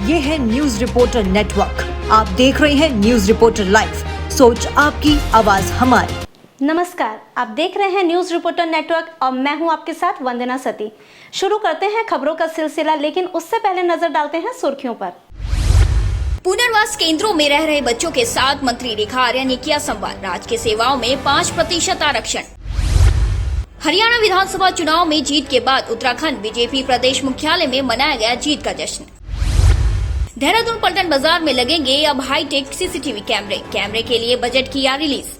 ये है news reporter network. आप देख रहे हैं न्यूज रिपोर्टर लाइव, सोच आपकी, आवाज हमारी। नमस्कार, आप देख रहे हैं न्यूज रिपोर्टर नेटवर्क और मैं हूं आपके साथ वंदना सती। शुरू करते हैं खबरों का सिलसिला, लेकिन उससे पहले नजर डालते हैं सुर्खियों पर। पुनर्वास केंद्रों में रह रहे बच्चों के साथ मंत्री रेखा आर्या ने किया संवाद। राजकीय सेवाओं में 5% आरक्षण। हरियाणा विधानसभा चुनाव में जीत के बाद उत्तराखंड बीजेपी प्रदेश मुख्यालय में मनाया गया जीत का जश्न। देहरादून पलटन बाजार में लगेंगे अब हाईटेक सीसीटीवी कैमरे के लिए बजट किया रिलीज।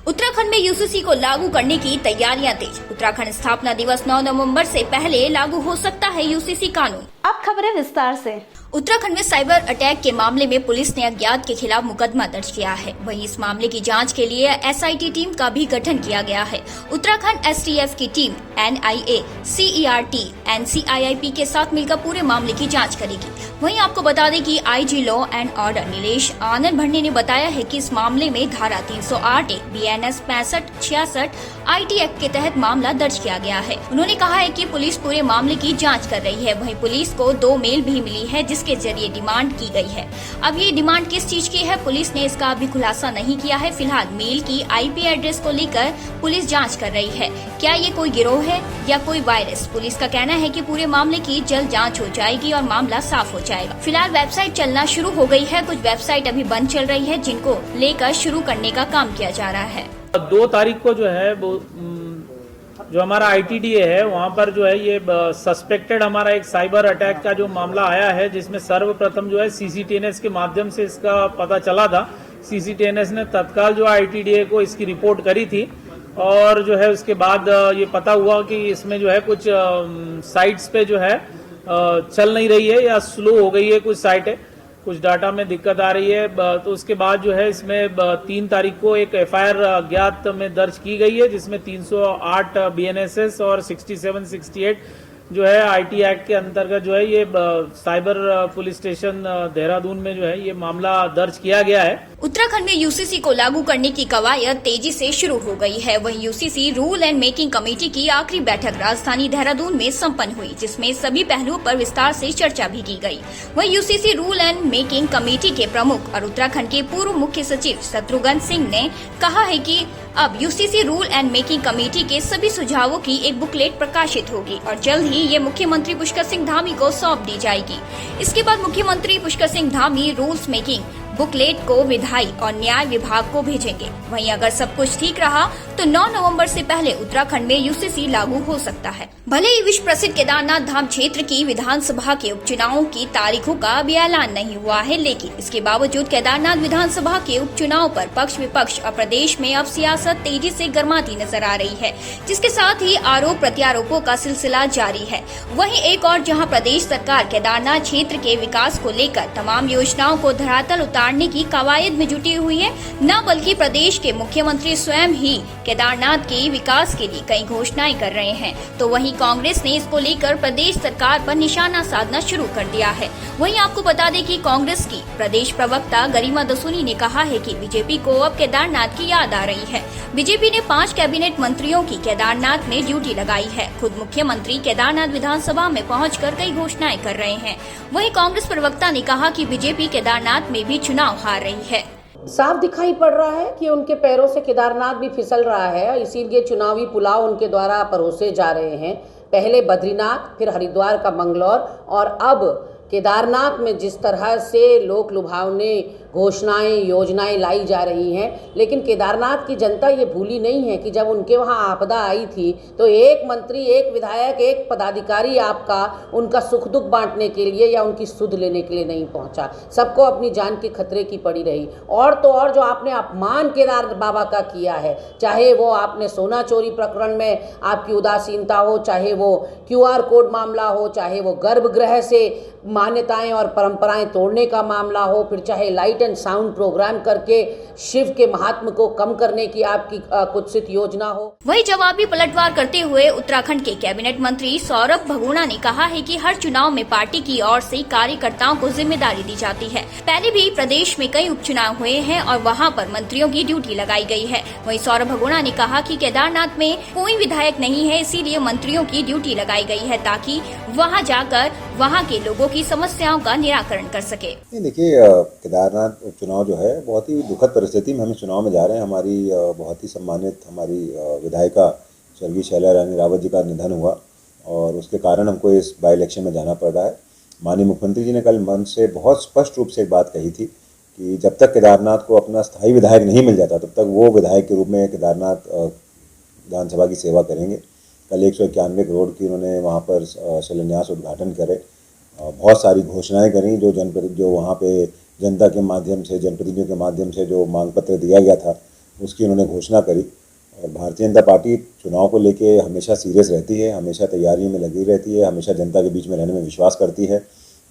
उत्तराखंड में यूसीसी को लागू करने की तैयारियां तेज। उत्तराखंड स्थापना दिवस 9 नवंबर से पहले लागू हो सकता है यूसीसी कानून। अब खबरें विस्तार से। उत्तराखंड में साइबर अटैक के मामले में पुलिस ने अज्ञात के खिलाफ मुकदमा दर्ज किया है। वहीं इस मामले की जांच के लिए एसआईटी टीम का भी गठन किया गया है। उत्तराखंड एसटीएफ की टीम एनआईए, सीईआरटी, एनसीआईआईपी के साथ मिलकर पूरे मामले की जांच करेगी। वहीं आपको बता दें कि IG law and order Nilesh Anand Bhande ने बताया है कि इस मामले में धारा 308 बीएनएस 65-66 आईटी एक्ट के तहत मामला दर्ज किया गया है। उन्होंने कहा है कि पुलिस पूरे मामले की जांच कर रही है। वहीं पुलिस को 2 मेल भी मिली है जिसके जरिए डिमांड की गई है। अब ये डिमांड किस चीज की है, पुलिस ने इसका अभी खुलासा नहीं किया है। फिलहाल मेल की आईपी एड्रेस को लेकर पुलिस जांच कर रही है। क्या ये कोई गिरोह है या कोई वायरस? पुलिस का कहना है कि पूरे मामले की जल्द जांच हो जाएगी और मामला साफ हो जाएगा। फिलहाल वेबसाइट चलना शुरू हो गई है। कुछ वेबसाइट अभी बंद चल रही है जिनको लेकर शुरू करने का काम किया जा रहा है। 2 तारीख को जो है वो जो हमारा आईटीडीए है वहाँ पर जो है ये सस्पेक्टेड हमारा एक साइबर अटैक का जो मामला आया है, जिसमें सर्वप्रथम जो है सीसीटीएनएस के माध्यम से इसका पता चला था। सीसीटीएनएस ने तत्काल जो आईटीडीए को इसकी रिपोर्ट करी थी और जो है उसके बाद ये पता हुआ कि इसमें जो है कुछ साइट्स पे जो है चल नहीं रही है या स्लो हो गई है कुछ साइटें, कुछ डाटा में दिक्कत आ रही है। तो उसके बाद जो है इसमें 3 तारीख को एक एफआईआर अज्ञात में दर्ज की गई है, जिसमें 308 बीएनएसएस और 67-68 जो है आईटी एक्ट के अंतर्गत जो है ये साइबर पुलिस स्टेशन देहरादून में जो है ये मामला दर्ज किया गया है। उत्तराखंड में यूसीसी को लागू करने की कवायद तेजी से शुरू हो गई है। वहीं UCC rule and making committee की आखिरी बैठक राजधानी देहरादून में संपन्न हुई, जिसमें सभी पहलुओं पर विस्तार से चर्चा भी की गई। वहीं UCC rule and making committee के प्रमुख और उत्तराखंड के पूर्व मुख्य सचिव शत्रुघ्न सिंह ने कहा है कि अब UCC rule and making committee के सभी सुझावों की एक बुकलेट प्रकाशित होगी और जल्द ही ये मुख्यमंत्री पुष्कर सिंह धामी को सौंप दी जाएगी। इसके बाद मुख्यमंत्री Pushkar Singh Dhami rules making booklet को विधायी और न्याय विभाग को भेजेंगे। वहीं अगर सब कुछ ठीक रहा तो 9 नवंबर से पहले उत्तराखंड में यूसीसी लागू हो सकता है। भले ही विश्व प्रसिद्ध केदारनाथ धाम क्षेत्र की विधानसभा के उपचुनावों की तारीखों का अभी ऐलान नहीं हुआ है, लेकिन इसके बावजूद केदारनाथ विधानसभा के उपचुनाव पर पक्ष विपक्ष और प्रदेश में अब सियासत तेजी से गर्माती नजर आ रही है, जिसके साथ ही आरोप प्रत्यारोपों का सिलसिला जारी है। वहीं एक और जहां प्रदेश सरकार केदारनाथ क्षेत्र के विकास को लेकर तमाम योजनाओं को धरातल उतारने की कवायद में जुटी हुई है, न बल्कि प्रदेश के मुख्यमंत्री स्वयं ही केदारनाथ के विकास के लिए कई घोषणाएं कर रहे हैं। तो वहीं कांग्रेस ने इसको लेकर प्रदेश सरकार पर निशाना साधना शुरू कर दिया है। वहीं आपको बता दें कि कांग्रेस की प्रदेश प्रवक्ता गरिमा दसूनी ने कहा है कि बीजेपी को अब केदारनाथ की याद आ रही है। बीजेपी ने 5 कैबिनेट मंत्रियों की केदारनाथ में ड्यूटी लगाई है। खुद मुख्यमंत्री केदारनाथ विधानसभा में पहुंचकर कई घोषणाएं कर रहे हैं। वहीं कांग्रेस प्रवक्ता ने कहा कि बीजेपी केदारनाथ में भी चुनाव हार रही है। साफ दिखाई पड़ रहा है कि उनके पैरों से केदारनाथ भी फिसल रहा है, इसीलिए चुनावी पुलाव उनके द्वारा परोसे जा रहे हैं। पहले बद्रीनाथ, फिर हरिद्वार का मंगलौर और अब केदारनाथ में जिस तरह से लोक लुभावने घोषणाएं योजनाएं लाई जा रही हैं, लेकिन केदारनाथ की जनता ये भूली नहीं है कि जब उनके वहाँ आपदा आई थी तो एक मंत्री, एक विधायक, एक पदाधिकारी आपका उनका सुख दुख बांटने के लिए या उनकी सुध लेने के लिए नहीं पहुँचा। सबको अपनी जान के खतरे की पड़ी रही। और तो और जो आपने अपमान केदार बाबा का किया है, चाहे वो आपने सोना चोरी प्रकरण में आपकी उदासीनता हो, चाहे वो QR कोड मामला हो, चाहे वो गर्भगृह से मान्यताएं और परंपराएं तोड़ने का मामला हो, फिर चाहे लाइट एंड साउंड प्रोग्राम करके शिव के महात्म को कम करने की आपकी कुत्सित योजना हो। वही जवाबी पलटवार करते हुए उत्तराखंड के कैबिनेट मंत्री सौरभ भगोड़ा ने कहा है कि हर चुनाव में पार्टी की ओर से कार्यकर्ताओं को जिम्मेदारी दी जाती है। पहले भी प्रदेश में कई उपचुनाव हुए हैं और वहां पर मंत्रियों की ड्यूटी लगाई गई है। वहीं सौरभ भगोड़ा ने कहा कि केदारनाथ में कोई विधायक नहीं है, इसीलिए मंत्रियों की ड्यूटी लगाई गई है ताकि वहां जाकर वहां के लोगों की समस्याओं का निराकरण कर सके। नहीं, देखिए केदारनाथ चुनाव जो है बहुत ही दुखद परिस्थिति में हम चुनाव में जा रहे हैं। हमारी बहुत ही सम्मानित हमारी विधायिका स्वर्गीय शैला रानी रावत जी का निधन हुआ और उसके कारण हमको इस बाई इलेक्शन में जाना पड़ रहा है। माननीय मुख्यमंत्री जी ने कल मंच से बहुत स्पष्ट रूप से एक बात कही थी कि जब तक केदारनाथ को अपना स्थायी विधायक नहीं मिल जाता तब तक वो विधायक के रूप में केदारनाथ विधानसभा की सेवा करेंगे। कल 191 करोड़ की उन्होंने वहाँ पर शिलान्यास उद्घाटन करे, बहुत सारी घोषणाएं करी जो वहाँ पे जनता के माध्यम से जनप्रतिनिधियों के माध्यम से जो मांग पत्र दिया गया था उसकी उन्होंने घोषणा करी। और भारतीय जनता पार्टी चुनाव को लेके हमेशा सीरियस रहती है, हमेशा तैयारियों में लगी रहती है, हमेशा जनता के बीच में रहने में विश्वास करती है।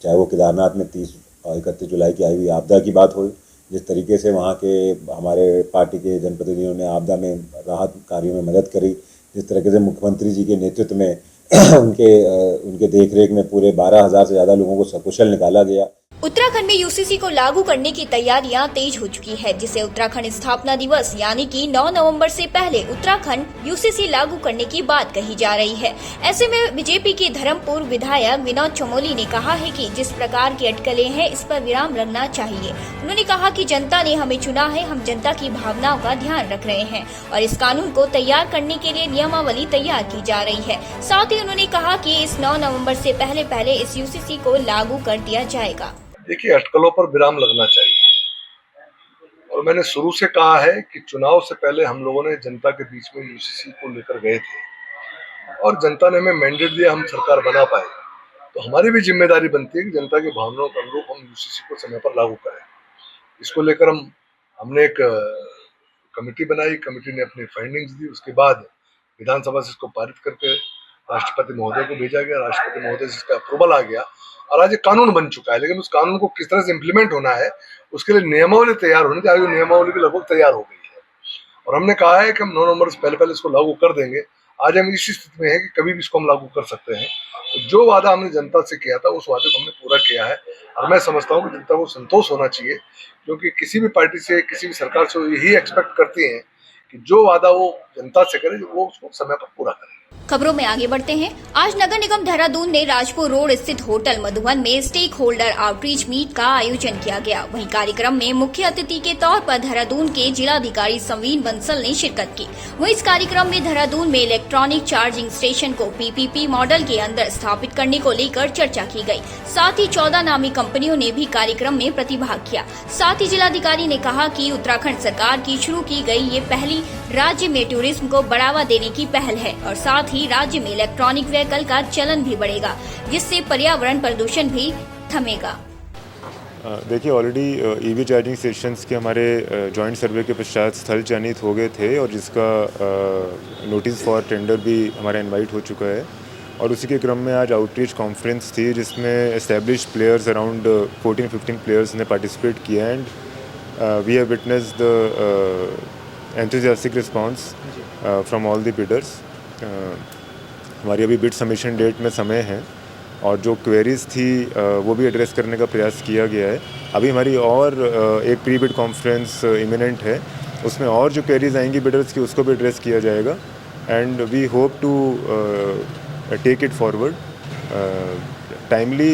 चाहे वो केदारनाथ में 31 जुलाई की आई हुई आपदा की बात हो, जिस तरीके से वहाँ के हमारे पार्टी के जनप्रतिनिधियों ने आपदा में राहत कार्यों में मदद करी, जिस तरीके से मुख्यमंत्री जी के नेतृत्व में उनके देखरेख में पूरे 12,000 से ज़्यादा लोगों को सकुशल निकाला गया। उत्तराखंड में यूसीसी को लागू करने की तैयारियां तेज हो चुकी है, जिसे उत्तराखंड स्थापना दिवस यानी कि 9 नवंबर से पहले उत्तराखंड यूसीसी लागू करने की बात कही जा रही है। ऐसे में बीजेपी के धर्मपुर विधायक विनोद चमोली ने कहा है कि जिस प्रकार की अटकलें हैं इस पर विराम लगना चाहिए। उन्होंने कहा कि जनता ने हमें चुना है, हम जनता की भावनाओं का ध्यान रख रहे हैं और इस कानून को तैयार करने के लिए नियमावली तैयार की जा रही है। साथ ही उन्होंने कहा कि इस 9 नवम्बर से पहले इस यूसीसी को लागू कर दिया जाएगा। देखिए, अटकलों पर विराम लगना चाहिए और मैंने शुरू से कहा है कि चुनाव से पहले हम लोगों ने जनता के बीच में यूसीसी को लेकर गए थे और जनता ने हमें मैंडेट दिया, हम सरकार बना पाए। तो हमारी भी जिम्मेदारी बनती है कि जनता की भावनाओं के अनुरूप हम यूसीसी को समय पर लागू करें। इसको लेकर हमने एक कमेटी बनाई, कमेटी ने अपनी फाइंडिंग्स दी, उसके बाद विधानसभा से इसको पारित करके राष्ट्रपति महोदय को भेजा गया, राष्ट्रपति महोदय से इसका अप्रूवल आ गया और आज एक कानून बन चुका है। लेकिन उस कानून को किस तरह से इम्प्लीमेंट होना है उसके लिए नियमावली तैयार होनी चाहिए। नियमावली भी लगभग तैयार हो गई है और हमने कहा है कि हम 9 नवंबर से पहले इसको लागू कर देंगे। आज हम इसी स्थिति में है कि कभी भी इसको हम लागू कर सकते हैं। तो जो वादा हमने जनता से किया था उस वादे को हमने पूरा किया है और मैं समझता हूँ कि जनता को संतोष होना चाहिए, क्योंकि किसी भी पार्टी से किसी भी सरकार से यही एक्सपेक्ट करती है कि जो वादा वो जनता से करे वो उसको समय पर पूरा करे। खबरों में आगे बढ़ते हैं। आज नगर निगम देहरादून ने राजपुर रोड स्थित होटल मधुबन में स्टेक होल्डर आउटरीच मीट का आयोजन किया गया। वहीं कार्यक्रम में मुख्य अतिथि के तौर पर देहरादून के जिलाधिकारी संवीन बंसल ने शिरकत की। वहीं इस कार्यक्रम में देहरादून में इलेक्ट्रॉनिक चार्जिंग स्टेशन को पीपीपी मॉडल के अंदर स्थापित करने को लेकर चर्चा की गई। साथ ही 14 नामी कंपनियों ने भी कार्यक्रम में प्रतिभाग किया। साथ ही जिलाधिकारी ने कहा कि उत्तराखंड सरकार की शुरू की गई ये पहली राज्य में टूरिज्म को बढ़ावा देने की पहल है और साथ ही राज्य में इलेक्ट्रॉनिक व्हीकल का चलन भी बढ़ेगा, जिससे पर्यावरण प्रदूषण भी थमेगा। देखिए, ऑलरेडी ईवी चार्जिंग स्टेशंस के हमारे जॉइंट सर्वे के पश्चात स्थल चयनित हो गए थे और जिसका नोटिस फॉर टेंडर भी हमारा इनवाइट हो चुका है और उसी के क्रम में आज आउटरीच कॉन्फ्रेंस थी जिसमें एस्टेब्लिश्ड प्लेयर्स अराउंड 14-15 प्लेयर्स ने पार्टिसिपेट किया and we have witnessed the enthusiastic response from all the bidders. हमारी अभी बिड सबमिशन डेट में समय है और जो क्वेरीज थी वो भी एड्रेस करने का प्रयास किया गया है। अभी हमारी और एक प्री बिड कॉन्फ्रेंस इमिनेंट है, उसमें और जो क्वेरीज आएंगी बिडर्स की उसको भी एड्रेस किया जाएगा and we hope to take it forward timely.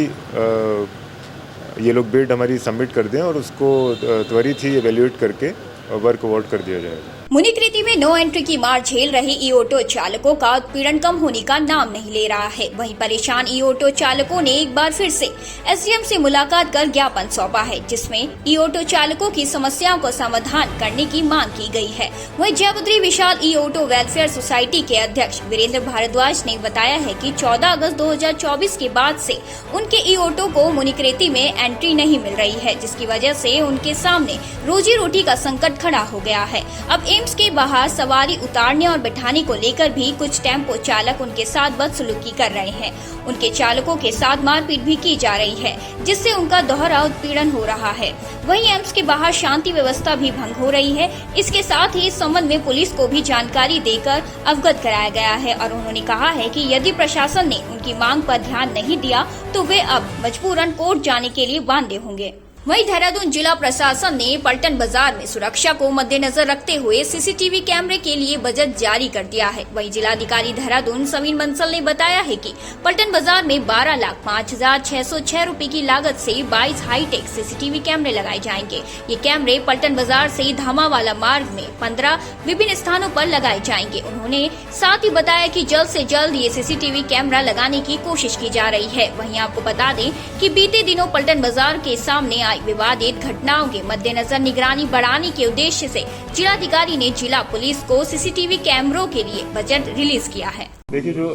ये लोग बिड हमारी सबमिट कर दें और उसको त्वरित ही एवेल्यूएट करके वर्क अवार्ड कर दिया जाएगा। मुनिकृति में नो एंट्री की मार झेल रहे ई ऑटो चालकों का उत्पीड़न कम होने का नाम नहीं ले रहा है। वहीं परेशान ई ऑटो चालकों ने एक बार फिर से एसडीएम से मुलाकात कर ज्ञापन सौंपा है, जिसमें ई ऑटो चालकों की समस्याओं को समाधान करने की मांग की गई है। वहीं जयपुत्री विशाल ई ऑटो वेलफेयर सोसाइटी के अध्यक्ष वीरेंद्र भारद्वाज ने बताया है कि 14 अगस्त 2024 के बाद से उनके ई ऑटो को मुनिकृति में एंट्री नहीं मिल रही है, जिसकी वजह से उनके सामने रोजी रोटी का संकट खड़ा हो गया है। अब एम्स के बाहर सवारी उतारने और बैठाने को लेकर भी कुछ टेम्पो चालक उनके साथ बदसलूकी कर रहे हैं। उनके चालकों के साथ मारपीट भी की जा रही है, जिससे उनका दोहरा उत्पीड़न हो रहा है। वहीं एम्स के बाहर शांति व्यवस्था भी भंग हो रही है। इसके साथ ही इस संबंध में पुलिस को भी जानकारी देकर अवगत कराया गया है और उन्होंने कहा है कि यदि प्रशासन ने उनकी मांग पर ध्यान नहीं दिया तो वे अब मजबूरन कोर्ट जाने के लिए बांधे होंगे। वहीं देहरादून जिला प्रशासन ने पलटन बाजार में सुरक्षा को मद्देनजर रखते हुए सीसीटीवी कैमरे के लिए बजट जारी कर दिया है। वहीं जिलाधिकारी देहरादून समीर बंसल ने बताया है कि पलटन बाजार में 12,05,606 रुपए की लागत से 22 हाईटेक सीसीटीवी कैमरे लगाए जाएंगे। ये कैमरे पलटन बाजार से धामावाला मार्ग में 15 विभिन्न स्थानों पर लगाए जाएंगे। उन्होंने साथ ही बताया कि जल्द से जल्द ये सीसीटीवी कैमरा लगाने की कोशिश की जा रही है। वहीं आपको बता दें कि बीते दिनों पलटन बाजार के सामने आई विवादित घटनाओं के मद्देनजर निगरानी बढ़ाने के उद्देश्य से जिलाधिकारी ने जिला पुलिस को सीसीटीवी कैमरों के लिए बजट रिलीज किया है। देखिए, जो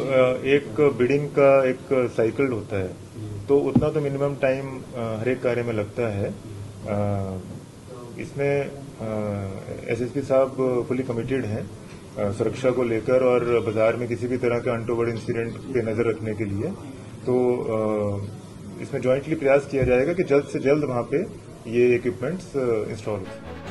एक बिडिंग का एक साइकिल होता है तो उतना तो मिनिमम टाइम हर एक कार्य में लगता है। इसमें एसएसपी साहब फुली कमिटेड हैं सुरक्षा को लेकर और बाजार में किसी भी तरह के अनटोवर्ड इंसिडेंट पे नजर रखने के लिए। तो इसमें जॉइंटली प्रयास किया जाएगा कि जल्द से जल्द वहां पे ये इक्विपमेंट्स इंस्टॉल हो।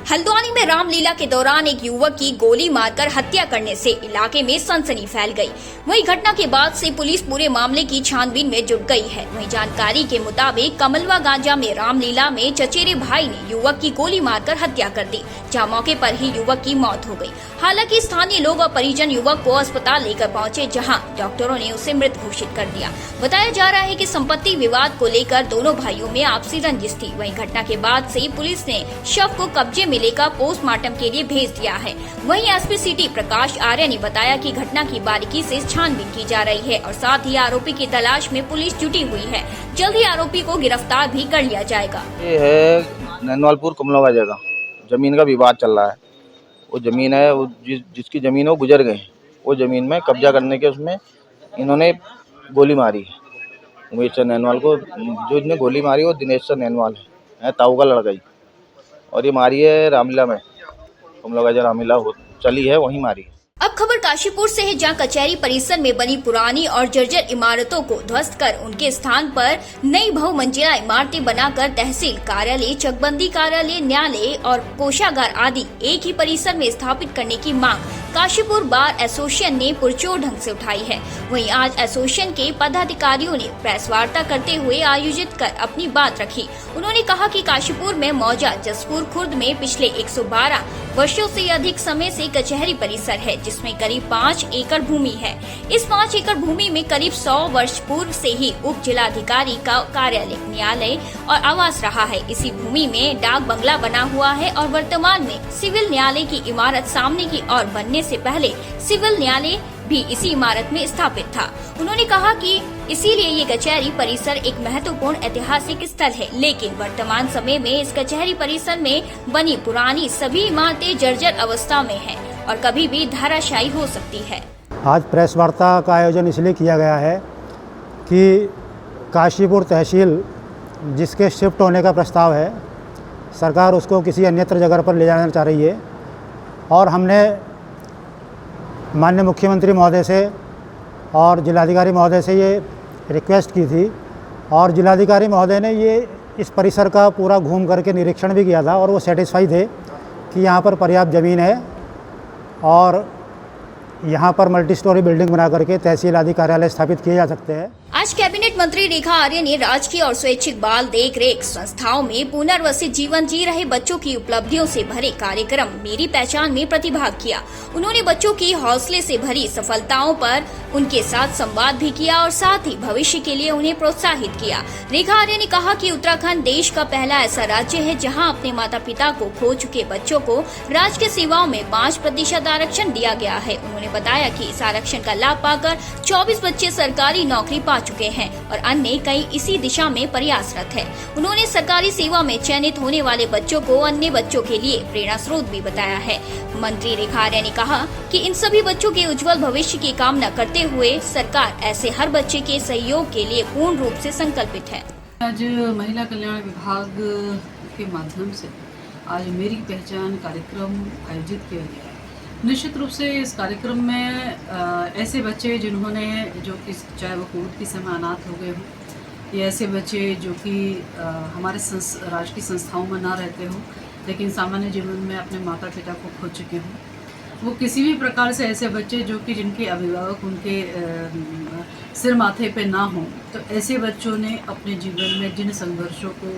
हल्द्वानी में रामलीला के दौरान एक युवक की गोली मारकर हत्या करने से इलाके में सनसनी फैल गई। वहीं घटना के बाद से पुलिस पूरे मामले की छानबीन में जुट गई है। वहीं जानकारी के मुताबिक कमलवा गांजा में रामलीला में चचेरे भाई ने युवक की गोली मारकर हत्या कर दी, जहां मौके पर ही युवक की मौत हो गई। हालांकि स्थानीय लोग और परिजन युवक को अस्पताल लेकर पहुंचे, जहां डॉक्टरों ने उसे मृत घोषित कर दिया। बताया जा रहा है कि संपत्ति विवाद को लेकर दोनों भाइयों में आपसी रंजिश थी। वहीं घटना के बाद से पुलिस ने शव को कब्जे में लेकर पोस्टमार्टम के लिए भेज दिया है। वहीं एसपी सिटी प्रकाश आर्य ने बताया कि घटना की बारीकी से छानबीन की जा रही है और साथ ही आरोपी की तलाश में पुलिस जुटी हुई है। जल्द ही आरोपी को गिरफ्तार भी कर लिया जाएगा। ये है नैनवालपुर कमलवा जगह, जमीन का विवाद चल रहा है। वो जमीन है, वो जिसकी जमीन है वो गुजर गए। वो जमीन में कब्जा करने के उसमें इन्होंने गोली मारी है। उमेश चंद नैनवाल को जो इन्हें गोली मारी वो दिनेश चंद नैनवाल है, ताऊ का लड़का ही। और ये मारी है रामलीला में, कमलवा जगह रामलीला चली है वहीं मारी है। अब खबर काशीपुर से है, जहां कचहरी परिसर में बनी पुरानी और जर्जर इमारतों को ध्वस्त कर उनके स्थान पर नई बहुमंजिला इमारतें बनाकर तहसील कार्यालय, चकबंदी कार्यालय, न्यायालय और कोषागार आदि एक ही परिसर में स्थापित करने की मांग काशीपुर बार एसोसिएशन ने पुरजोर ढंग से उठाई है। वहीं आज एसोसिएशन के पदाधिकारियों ने प्रेस वार्ता करते हुए आयोजित कर अपनी बात रखी। उन्होंने कहा कि काशीपुर में मौजा जसपुर खुर्द में पिछले 112 वर्षों से अधिक समय से कचहरी परिसर है, जिसमें करीब 5 एकड़ भूमि है। इस 5 एकड़ भूमि में करीब 100 वर्ष पूर्व से ही उप जिलाधिकारी का कार्यालय, न्यायालय और आवास रहा है। इसी भूमि में डाक बंगला बना हुआ है और वर्तमान में सिविल न्यायालय की इमारत सामने की ओर बनने से पहले सिविल न्यायालय भी इसी इमारत में स्थापित था। उन्होंने कहा कि इसीलिए ये कचहरी परिसर एक महत्वपूर्ण ऐतिहासिक स्थल है, लेकिन वर्तमान समय में इस कचहरी परिसर में बनी पुरानी सभी इमारतें जर्जर अवस्था में हैं और कभी भी धराशायी हो सकती है। आज प्रेस वार्ता का आयोजन इसलिए किया गया है कि काशीपुर तहसील जिसके शिफ्ट होने का प्रस्ताव है, सरकार उसको किसी अन्यत्र जगह पर ले जाना चाह रही है और हमने माननीय मुख्यमंत्री महोदय से और जिलाधिकारी महोदय से ये रिक्वेस्ट की थी और जिलाधिकारी महोदय ने ये इस परिसर का पूरा घूम करके निरीक्षण भी किया था और वो सेटिस्फाई थे कि यहाँ पर पर्याप्त ज़मीन है और यहाँ पर मल्टी स्टोरी बिल्डिंग बना करके तहसील आदि कार्यालय स्थापित किए जा सकते हैं। आज कैबिनेट मंत्री रेखा आर्य ने राजकीय और स्वैच्छिक बाल देख रेख संस्थाओं में पुनर्वसित जीवन जी रहे बच्चों की उपलब्धियों से भरे कार्यक्रम मेरी पहचान में प्रतिभाग किया। उन्होंने बच्चों की हौसले से भरी सफलताओं पर उनके साथ संवाद भी किया और साथ ही भविष्य के लिए उन्हें प्रोत्साहित किया। रेखा आर्य ने कहा कि उत्तराखंड देश का पहला ऐसा राज्य है जहाँ अपने माता पिता को खो चुके बच्चों को राजकीय सेवाओं में 5% आरक्षण दिया गया है। उन्होंने बताया कि इस आरक्षण का लाभ पाकर 24 बच्चे सरकारी नौकरी पा चुके हैं और अन्य कई इसी दिशा में प्रयासरत है। उन्होंने सरकारी सेवा में चयनित होने वाले बच्चों को अन्य बच्चों के लिए प्रेरणा स्रोत भी बताया है। मंत्री रेखा आर्य ने कहा कि इन सभी बच्चों के उज्जवल भविष्य की कामना करते हुए सरकार ऐसे हर बच्चे के सहयोग के लिए पूर्ण रूप से संकल्पित है। आज महिला कल्याण विभाग के माध्यम से आज मेरी पहचान कार्यक्रम आयोजित किया गया है। निश्चित रूप से इस कार्यक्रम में ऐसे बच्चे जिन्होंने जो कि चाहे वो कोविड के समय अनाथ हो गए हों या ऐसे बच्चे जो कि हमारे राजकीय संस्थाओं में ना रहते हों लेकिन सामान्य जीवन में अपने माता पिता को खो चुके हों, वो किसी भी प्रकार से ऐसे बच्चे जो कि जिनके अभिभावक उनके सिर माथे पे ना हो, तो ऐसे बच्चों ने अपने जीवन में जिन संघर्षों को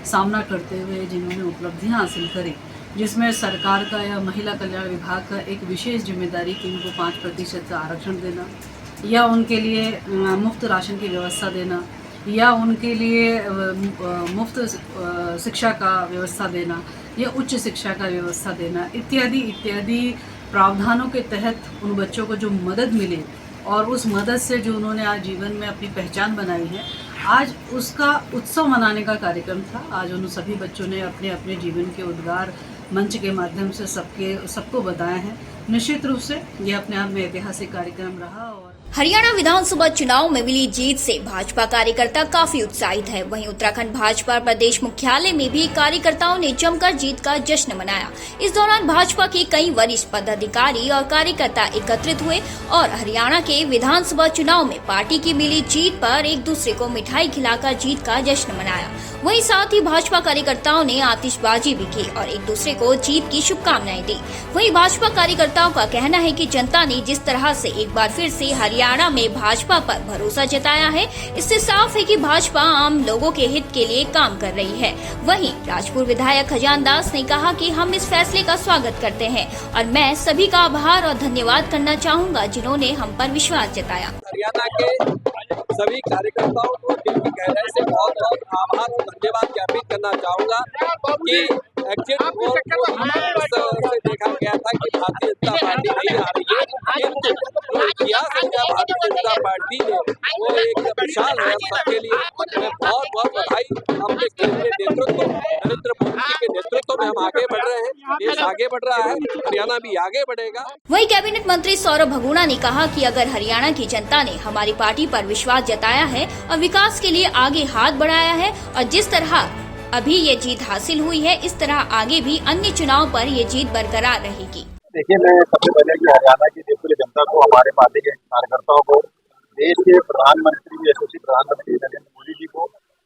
सामना करते हुए जिन्होंने उपलब्धियां हासिल करी, जिसमें सरकार का या महिला कल्याण विभाग का एक विशेष जिम्मेदारी कि उनको 5% का आरक्षण देना, या उनके लिए मुफ्त राशन की व्यवस्था देना, या उनके लिए मुफ्त शिक्षा का व्यवस्था देना, या उच्च शिक्षा का व्यवस्था देना, इत्यादि इत्यादि प्रावधानों के तहत उन बच्चों को जो मदद मिले और उस मदद से जो उन्होंने आज जीवन में अपनी पहचान बनाई है, आज उसका उत्सव मनाने का कार्यक्रम था। आज उन सभी बच्चों ने अपने अपने जीवन के उद्गार मंच के माध्यम से सबको बताए हैं। निश्चित रूप से ये अपने आप में ऐतिहासिक कार्यक्रम रहा। और हरियाणा विधानसभा चुनाव में मिली जीत से भाजपा कार्यकर्ता काफी उत्साहित है। वहीं उत्तराखंड भाजपा प्रदेश मुख्यालय में भी कार्यकर्ताओं ने जमकर जीत का जश्न मनाया। इस दौरान भाजपा के कई वरिष्ठ पदाधिकारी और कार्यकर्ता एकत्रित हुए और हरियाणा के विधानसभा चुनाव में पार्टी की मिली जीत पर एक दूसरे को मिठाई खिलाकर जीत का जश्न मनाया। वहीं साथ ही भाजपा कार्यकर्ताओं ने आतिशबाजी भी की और एक दूसरे को जीत की शुभकामनाएं दी। वहीं भाजपा कार्यकर्ताओं का कहना है कि जनता ने जिस तरह से एक बार फिर से हरियाणा में भाजपा पर भरोसा जताया है, इससे साफ है कि भाजपा आम लोगों के हित के लिए काम कर रही है। वहीं राजपुर विधायक खजान दास ने कहा कि हम इस फैसले का स्वागत करते हैं और मैं सभी का आभार और धन्यवाद करना चाहूँगा जिन्होंने हम पर विश्वास जताया। हरियाणा के सभी कार्यकर्ताओं को दिल की गहराई से बहुत बहुत आभार और धन्यवाद ज्ञापित करना चाहूँगा कि एग्जिट पोल से देखा गया था कि भारतीय जनता पार्टी नहीं आ रही है, किंतु इतिहास है भारतीय जनता पार्टी ने वो एक विशाल है सबके लिए। मैं बहुत बहुत बधाई। अपने केंद्रीय नेतृत्व नरेंद्र मोदी जी के नेतृत्व में हम आगे बढ़ रहे हैं, देश आगे बढ़ रहा है, हरियाणा भी आगे बढ़ेगा। वहीं कैबिनेट मंत्री सौरभ भगोड़ा ने कहा कि अगर हरियाणा की जनता ने हमारी पार्टी पर विश्वास जताया है और विकास के लिए आगे हाथ बढ़ाया है और जिस तरह अभी ये जीत हासिल हुई है, इस तरह आगे भी अन्य चुनाव पर ये जीत बरकरार रहेगी। देखिए, मैं सबसे पहले कि हरियाणा की देशभर जनता को, हमारे पार्टी के कार्यकर्ताओं को, देश के प्रधानमंत्री यशस्वी प्रधानमंत्री नरेंद्र मोदी जी को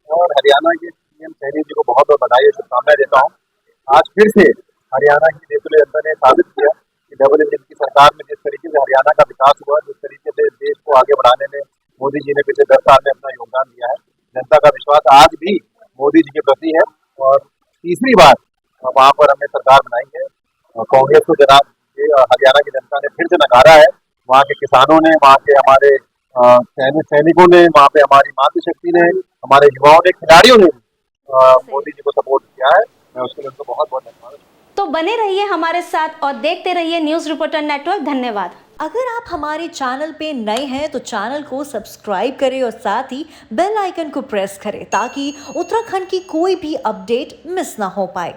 और हरियाणा के सीएम सैनी जी को बहुत बहुत बधाई और शुभकामनाएं देता हूँ। आज फिर से हरियाणा की देशभर जनता ने साबित किया कि डबल इंजन की सरकार में जिस तरीके से हरियाणा का विकास हुआ, जिस तरीके से देश को आगे बढ़ाने में मोदी जी ने पिछले 10 साल में अपना योगदान दिया है। जनता का विश्वास आज भी मोदी जी के प्रति है और तीसरी बार वहाँ पर हमने सरकार बनाई है। कांग्रेस को जनाब हरियाणा की जनता ने फिर से नकारा है। वहाँ के किसानों ने, वहाँ के हमारे सैनिकों ने, वहाँ पे हमारी मातृशक्ति ने, हमारे युवाओं ने, खिलाड़ियों ने मोदी जी को सपोर्ट किया है। मैं उसके लिए उनको बहुत बहुत धन्यवाद। तो बने रहिए हमारे साथ और देखते रहिए न्यूज रिपोर्टर नेटवर्क। धन्यवाद। अगर आप हमारे चैनल पे नए हैं तो चैनल को सब्सक्राइब करें और साथ ही बेल आइकन को प्रेस करें ताकि उत्तराखंड की कोई भी अपडेट मिस ना हो पाए।